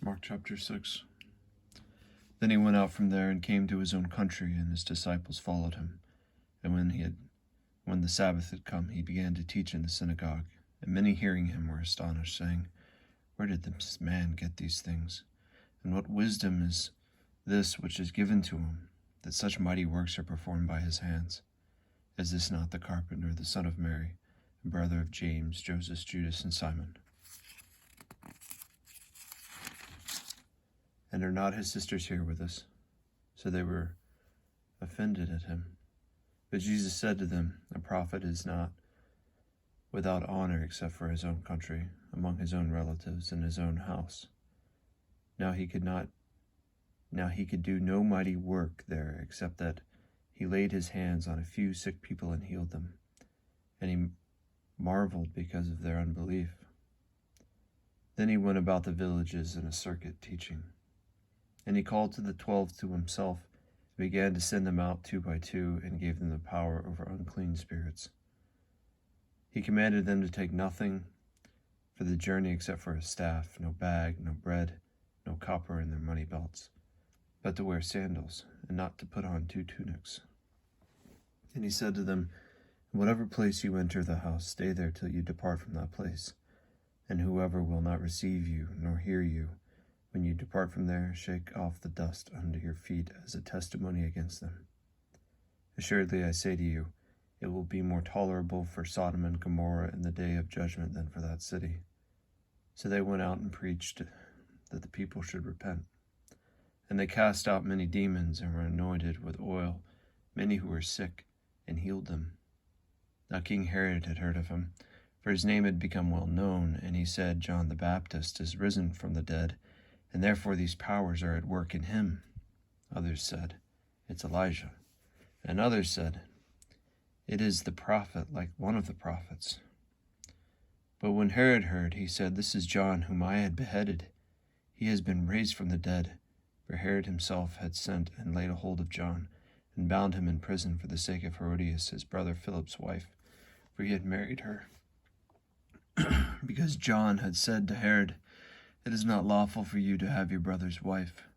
Mark chapter 6. Then he went out from there and came to his own country, and his disciples followed him. And when the Sabbath had come, he began to teach in the synagogue. And many hearing him were astonished, saying, "Where did this man get these things? And what wisdom is this which is given to him, that such mighty works are performed by his hands? Is this not the carpenter, the son of Mary, and brother of James, Joseph, Judas, and Simon? And are not his sisters here with us?" So they were offended at him. But Jesus said to them, "A prophet is not without honor except for his own country, among his own relatives, and his own house." Now he could do no mighty work there, except that he laid his hands on a few sick people and healed them. And he marveled because of their unbelief. Then he went about the villages in a circuit, teaching. And he called the 12 to himself, and began to send them out 2 by 2, and gave them the power over unclean spirits. He commanded them to take nothing for the journey except for a staff, no bag, no bread, no copper in their money belts, but to wear sandals, and not to put on 2 tunics. And he said to them, "In whatever place you enter the house, stay there till you depart from that place. And whoever will not receive you, nor hear you, when you depart from there, shake off the dust under your feet as a testimony against them. Assuredly, I say to you, it will be more tolerable for Sodom and Gomorrah in the day of judgment than for that city." So they went out and preached that the people should repent. And they cast out many demons, and were anointed with oil many who were sick, and healed them. Now King Herod had heard of him, for his name had become well known, and he said, "John the Baptist is risen from the dead, and therefore these powers are at work in him." Others said, "It's Elijah." And others said, "It is the prophet, like one of the prophets." But when Herod heard, he said, "This is John, whom I had beheaded. He has been raised from the dead." For Herod himself had sent and laid a hold of John, and bound him in prison for the sake of Herodias, his brother Philip's wife, for he had married her. Because John had said to Herod, "It is not lawful for you to have your brother's wife."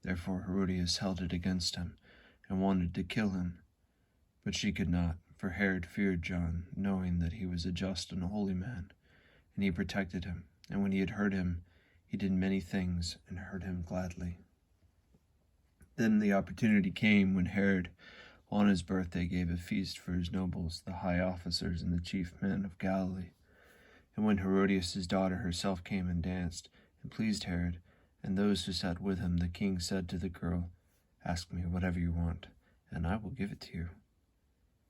Therefore Herodias held it against him, and wanted to kill him. But she could not, for Herod feared John, knowing that he was a just and a holy man, and he protected him. And when he had heard him, he did many things, and heard him gladly. Then the opportunity came when Herod, on his birthday, gave a feast for his nobles, the high officers, and the chief men of Galilee. And when Herodias' daughter herself came and danced, and pleased Herod, and those who sat with him, the king said to the girl, "Ask me whatever you want, and I will give it to you."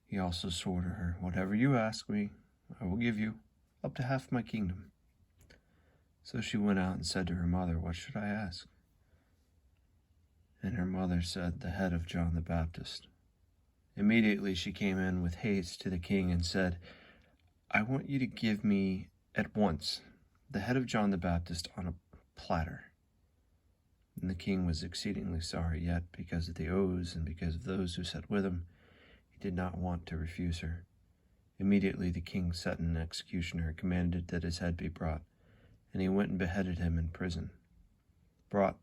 He also swore to her, "Whatever you ask me, I will give you, up to half my kingdom." So she went out and said to her mother, "What should I ask?" And her mother said, "The head of John the Baptist." Immediately she came in with haste to the king and said, "I want you to give me at once the head of John the Baptist on a platter." And the king was exceedingly sorry, yet because of the oaths and because of those who sat with him, he did not want to refuse her. Immediately the king sent an executioner and commanded that his head be brought, and he went and beheaded him in prison, brought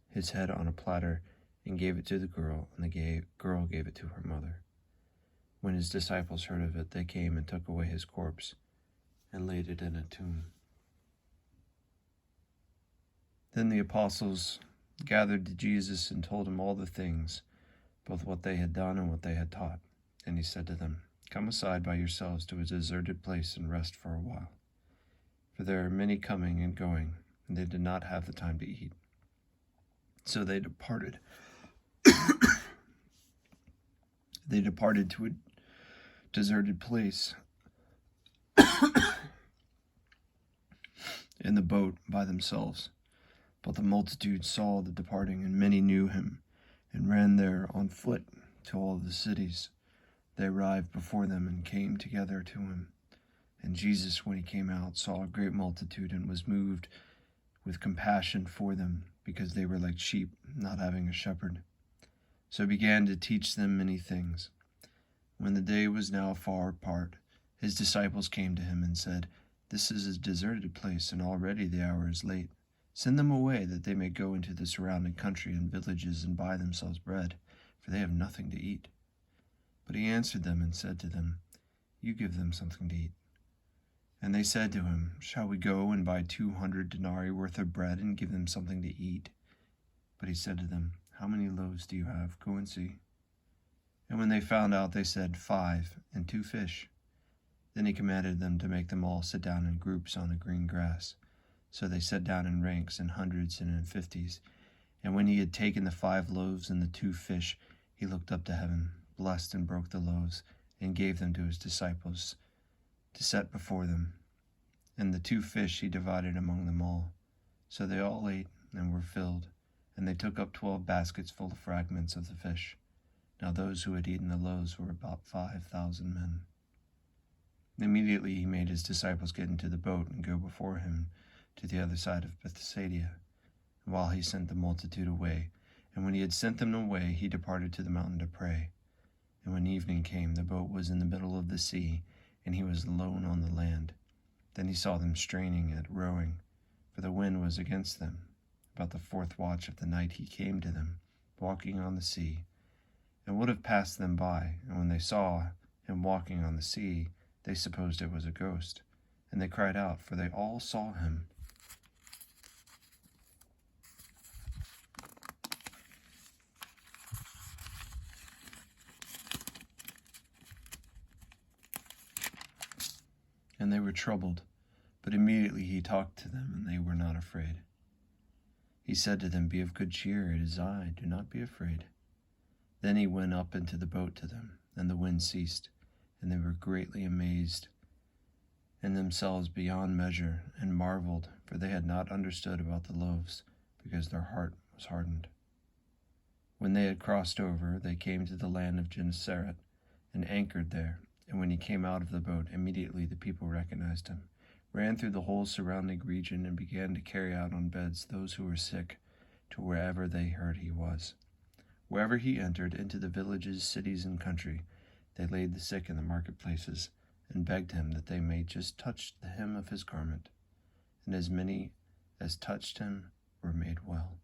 his head on a platter, and gave it to the girl, and the girl gave it to her mother. When his disciples heard of it, they came and took away his corpse, and laid it in a tomb. Then the apostles gathered to Jesus and told him all the things, both what they had done and what they had taught. And he said to them, "Come aside by yourselves to a deserted place and rest for a while. For there are many coming and going, and they did not have the time to eat." So they departed. They departed to a deserted place in the boat by themselves. But the multitude saw the departing, and many knew him, and ran there on foot to all the cities. They arrived before them and came together to him. And Jesus, when he came out, saw a great multitude, and was moved with compassion for them, because they were like sheep not having a shepherd. So he began to teach them many things. When the day was now far apart, his disciples came to him and said, "This is a deserted place, and already the hour is late. Send them away, that they may go into the surrounding country and villages and buy themselves bread, for they have nothing to eat." But he answered them and said to them, "You give them something to eat." And they said to him, "Shall we go and buy 200 denarii worth of bread and give them something to eat?" But he said to them, "How many loaves do you have? Go and see." And when they found out, they said, 5, and 2 fish. Then he commanded them to make them all sit down in groups on the green grass. So they sat down in ranks, in hundreds and in 50s. And when he had taken the 5 loaves and the 2 fish, he looked up to heaven, blessed and broke the loaves, and gave them to his disciples to set before them. And the 2 fish he divided among them all. So they all ate and were filled, and they took up 12 baskets full of fragments of the fish. Now those who had eaten the loaves were about 5,000 men. Immediately he made his disciples get into the boat and go before him to the other side of Bethsaida, while he sent the multitude away. And when he had sent them away, he departed to the mountain to pray. And when evening came, the boat was in the middle of the sea, and he was alone on the land. Then he saw them straining at rowing, for the wind was against them. About the 4th watch of the night he came to them, walking on the sea, and would have passed them by. And when they saw him walking on the sea, they supposed it was a ghost, and they cried out, for they all saw him. And they were troubled, but immediately he talked to them, and they were not afraid. He said to them, "Be of good cheer, it is I, do not be afraid." Then he went up into the boat to them, and the wind ceased, and they were greatly amazed in themselves beyond measure, and marveled, for they had not understood about the loaves, because their heart was hardened. When they had crossed over, they came to the land of Gennesaret, and anchored there. And when he came out of the boat, immediately the people recognized him, ran through the whole surrounding region, and began to carry out on beds those who were sick to wherever they heard he was. Wherever he entered, into the villages, cities, and country, they laid the sick in the marketplaces, and begged him that they may just touch the hem of his garment. And as many as touched him were made well.